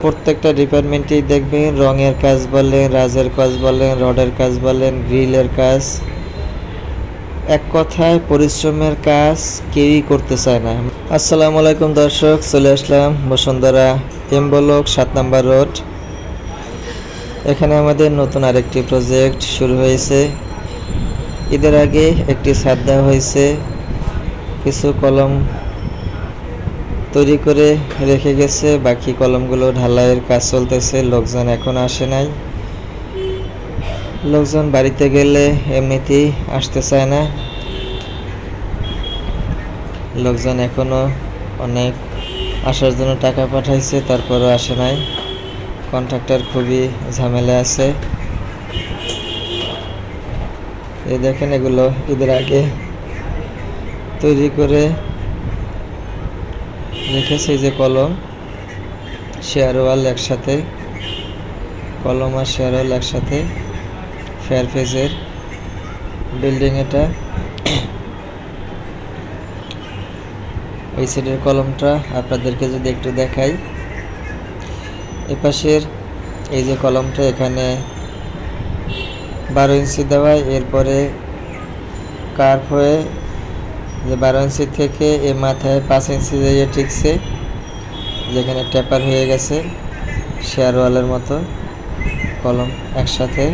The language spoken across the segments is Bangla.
প্রত্যেকটা ডিপার্টমেন্টেই দেখবেন রঙের কাজ বলেন, রাজের কাজ বলেন, রডের কাজ বলেন, গ্রিলের কাজ, এক কথায় পরিশ্রমের কাজ কেউই করতে চায় না। আসসালামু আলাইকুম দর্শক, চলে আসলাম বসুন্ধরা এম ব্লক 7 নম্বর রোড। এখানে আমাদের নতুন আরেকটি প্রজেক্ট শুরু হয়েছে। ঈদের আগে একটি ছাদ দেওয়া হয়েছে, কিছু কলম তৈরি করে রেখে গেছে, বাকি কলমগুলো ঢালাইয়ের কাজ চলতেছে। লোকজন এখন আসে নাই, লোকজন বাড়িতে গেলে এমনিতেই আসতে চায় না। লোকজন এখনো অনেক আসার জন্য টাকা পাঠাইছে, তারপরও আসে নাই। কন্ট্রাক্টর খুবই ঝামেলা আছে। এই দেখেন, এগুলো ঈদের আগে তৈরি করে রেখেছে। যে কলম শেয়ারওয়াল একসাথে, কলম আর শেয়ারওয়াল একসাথে, ফেয়ার ফেজের বিল্ডিং এটা। এই সাইডের কলমটা আপনাদেরকে যদি একটু দেখাই, এপাশের এই যে কলমটা, এখানে 12 ইঞ্চি দেওয়া, এরপরে কার্ভ হয়ে যে 12 ইঞ্চি থেকে এ মাথায় 5 ইঞ্চি দিয়ে ঠিকছে, যেখানে টেপার হয়ে গেছে শেয়ারওয়ালের মতো কলম একসাথে।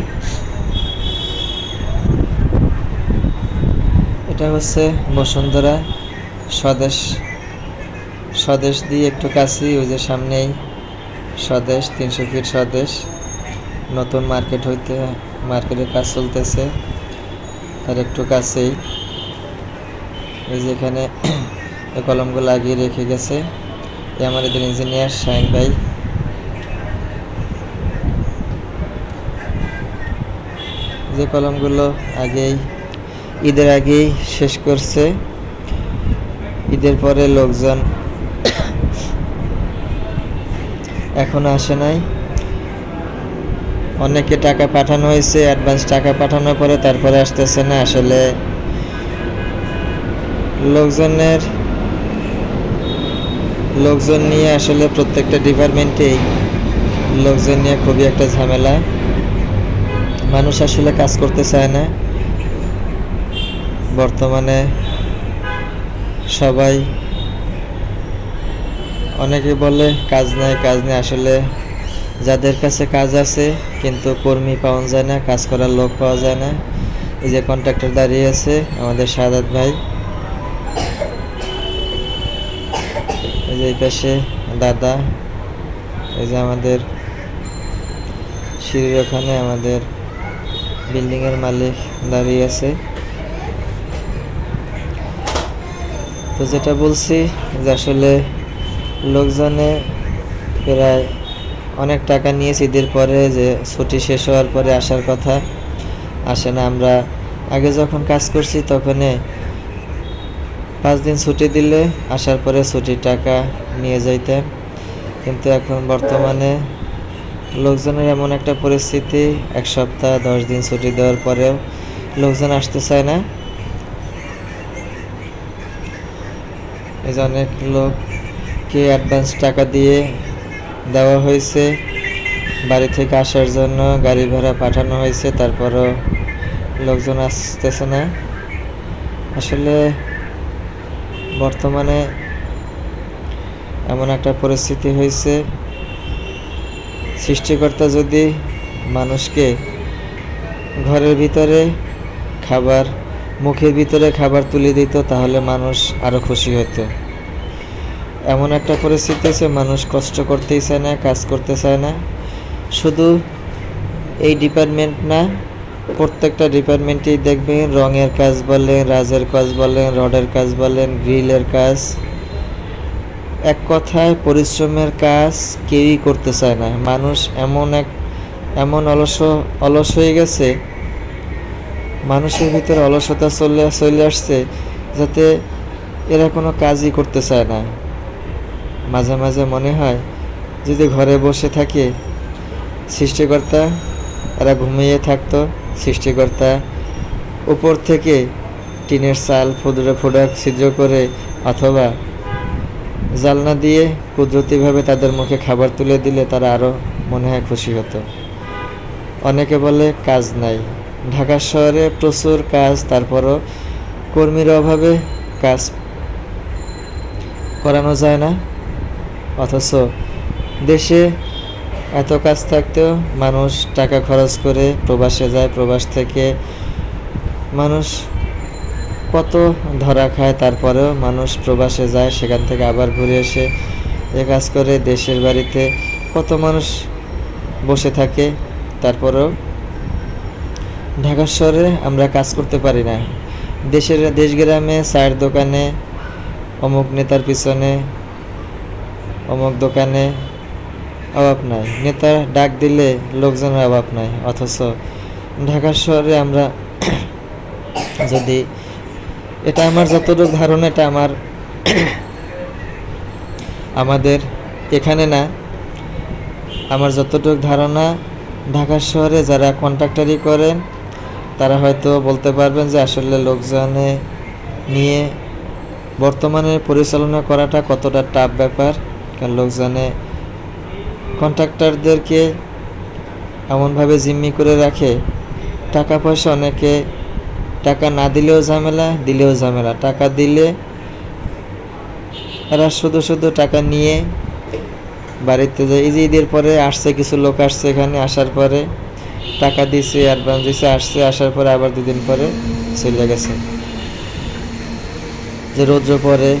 এটা হচ্ছে বসুন্ধরা স্বদেশ দিয়ে একটু কাছেই, ওই যে সামনেই স্বদেশ, 300 ফিট স্বদেশ। নতুন মার্কেটের কাজ চলতেছে, তার একটু কাছেই এই যে এখানে এই কলমগুলো লাগিয়ে রেখে গেছে আমাদের ইঞ্জিনিয়ার শাহিন ভাই। যে কলমগুলো ঈদের আগেই শেষ করছে, ঈদের পরে লোকজন এখনো আসে নাই। অনেকে টাকা পাঠানো হয়েছে, অ্যাডভান্স টাকা পাঠানোর পরে তারপরে আসতেছে না। আসলে লোকজন নিয়ে আসলে প্রত্যেকটা ডিপার্টমেন্টেই লোকজন নিয়ে খুবই একটা ঝামেলা। মানুষ আসলে কাজ করতে চায় না বর্তমানে। সবাই, অনেকে বলে কাজ নাই। আসলে যাদের কাছে কাজ আছে কিন্তু কর্মী পাওয়া যায় না, কাজ করার লোক পাওয়া যায় না। এই যে কন্ট্রাক্টর দাঁড়িয়ে আছে আমাদের সাদাত ভাই, এই যে এই পাশে দাদা, এই যে আমাদের সিঁড়ির ওখানে আমাদের বিল্ডিংয়ের মালিক দাঁড়িয়ে আছে। তো যেটা বলছি যে আসলে লোকজনে প্রায় অনেক টাকা নিয়েছে ঈদের পরে, যে ছুটি শেষ হওয়ার পরে আসার কথা, আসে না। আমরা আগে যখন কাজ করছি তখন 5 দিন ছুটি দিলে আসার পরে ছুটির টাকা নিয়ে যাইতাম, কিন্তু এখন বর্তমানে লোকজনের এমন একটা পরিস্থিতি, 1 সপ্তাহ 10 দিন ছুটি দেওয়ার পরেও লোকজন আসতে চায় না। এই যে অনেক লোককে অ্যাডভান্স টাকা দিয়ে দেওয়া হয়েছে, বাড়ি থেকে আসার জন্য গাড়ি ভাড়া পাঠানো হয়েছে, তারপরও লোকজন আসতেছে না। আসলে বর্তমানে এমন একটা পরিস্থিতি হয়েছে, সৃষ্টিকর্তা যদি মানুষকে ঘরের ভিতরে মুখের ভিতরে খাবার তুলে দিত, তাহলে মানুষ আরো খুশি হতো। এমন একটা পরিস্থিতি আছে, মানুষ কষ্ট করতেই চায় না, কাজ করতে চায় না। শুধু এই ডিপার্টমেন্ট না, প্রত্যেকটা ডিপার্টমেন্টেই দেখবেন রঙের কাজ বলেন, রাজের কাজ বলেন, রডের কাজ বলেন, গ্রিলের কাজ, এক কথায় পরিশ্রমের কাজ কেউই করতে চায় না। মানুষ এমন অলস হয়ে গেছে, মানুষের ভিতরে অলসতা চলে আসছে, যাতে এরা কোনো কাজই করতে চায় না। মাঝে মাঝে মনে হয় যদি ঘরে বসে থাকে, সৃষ্টিকর্তা এরা ঘুমিয়ে থাকতো, সৃষ্টিকর্তা উপর থেকে টিনের চাল ফুটা ছিদ্র করে, অথবা জালনা দিয়ে কুদরতিভাবে তাদের মুখে খাবার তুলে দিলে তারা আরও মনে হয় খুশি হতো। অনেকে বলে কাজ নাই, ঢাকা শহরে প্রচুর কাজ, তারপরও কর্মীর অভাবে কাজ করানো যায় না। অথচ দেশে এত কাজ থাকতেও মানুষ টাকা খরচ করে প্রবাসে যায়, প্রবাস থেকে মানুষ কত ধরা খায়, তারপরেও মানুষ প্রবাসে যায়, সেখান থেকে আবার ঘুরে এসে এ কাজ করে। দেশের বাড়িতে কত মানুষ বসে থাকে, তারপরেও ঢাকা শহরে আমরা কাজ করতে পারি না। দেশ গ্রামে চায়ের দোকানে অমুক নেতার পিছনে অমুক দোকানে অভাব নাই, নেতা ডাক দিলে লোকজনের অভাব নাই। অথচ ঢাকা শহরে আমরা যদি, এটা আমার যতটুকু ধারণা, এটা আমাদের এখানে না, আমার যতটুকু ধারণা ঢাকা শহরে যারা কন্ট্রাক্টরি করেন তারা হয়তো বলতে পারবেন যে আসলে লোকজনে নিয়ে বর্তমানে পরিচালনা করাটা কতটা টাফ ব্যাপার। কারণ লোকজনে কন্ট্রাক্টরদেরকে এমনভাবে জিম্মি করে রাখে, টাকা পয়সা অনেকে টাকা না দিলেও ঝামেলা, দিলেও ঝামেলা। টাকা দিলে এরা শুধু টাকা নিয়ে বাড়িতে যায়। এই যে ঈদের পরে আসছে, কিছু লোক আসছে এখানে, আসার পরে টাকা দিছে, অ্যাডভান্স দিছে, আসছে, আসার পরে আবার 2 দিন পরে চলে গেছে। যে রৌদ্র পরে,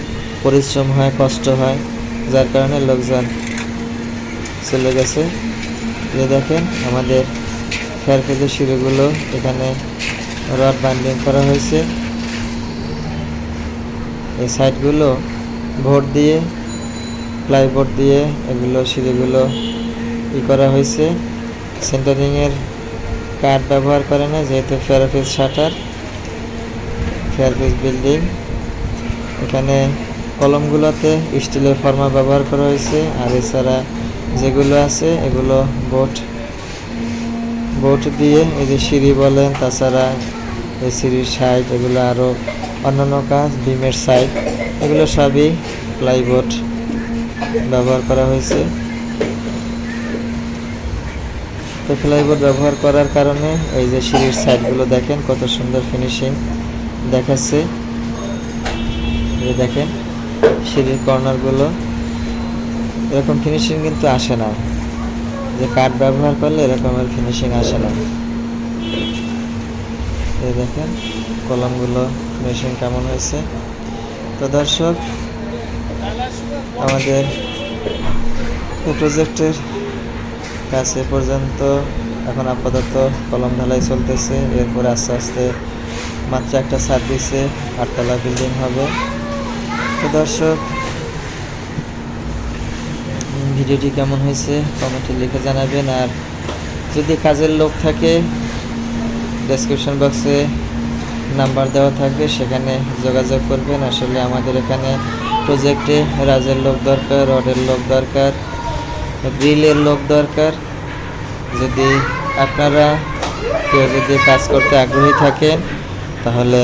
পরিশ্রম হয়, কষ্ট হয়, যার কারণে লোকজন চলে গেছে। যে দেখেন আমাদের ফেয়ারফেজের সিঁড়িগুলো, এখানে রড বাইন্ডিং করা হয়েছে, এই সাইডগুলো বোর্ড দিয়ে, প্লাইবোর্ড দিয়ে এগুলো সিঁড়িগুলো করা হয়েছে। সেন্টারিংয়ের কাঠ ব্যবহার করে না, যেহেতু ফেয়ারফেজ শাটার, ফেয়ারফেজ বিল্ডিং। এখানে কলমগুলোতে স্টিলের ফর্মা ব্যবহার করা হয়েছে। আর এছাড়া যেগুলো আছে এগুলো বোট দিয়ে, এই যে সিঁড়ি বলেন, তাছাড়া এই সিঁড়ির সাইড, এগুলো আরও অন্যান্য কাজ, বিমের সাইড, এগুলো সবই প্লাইবোর্ড ব্যবহার করা হয়েছে। তো প্লাইবোর্ড ব্যবহার করার কারণে এই যে সিঁড়ির সাইডগুলো দেখেন কত সুন্দর ফিনিশিং দেখাচ্ছে। এই দেখেন সিঁড়ির কর্নারগুলো, এরকম ফিনিশিং কিন্তু আসে না, যে কাঠ ব্যবহার করলে এরকমের ফিনিশিং আসে না। এই দেখেন কলমগুলো ফিনিশিং কেমন হয়েছে। তো দর্শক, আমাদের এই প্রজেক্টের কাছে পর্যন্ত এখন আপাতত কলম ঢালাই চলতেছে। এরপরে আস্তে আস্তে মাত্র একটা ছাদ দিছে, 8 তলা বিল্ডিং হবে। তো দর্শক, ভিডিওটি কেমন হয়েছে কমেন্টে লিখে জানাবেন। আর যদি কাজের লোক থাকে, ডেসক্রিপশন বক্সে নাম্বার দেওয়া থাকবে, সেখানে যোগাযোগ করবেন। আসলে আমাদের এখানে প্রজেক্টে রাজের লোক দরকার, রডের লোক দরকার, গ্রিলের লোক দরকার। যদি আপনারা কেউ যদি কাজ করতে আগ্রহী থাকেন, তাহলে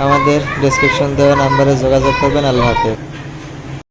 আমাদের ডেসক্রিপশন দেওয়া নাম্বারে যোগাযোগ করবেন। আল্লাহ হাফেজ।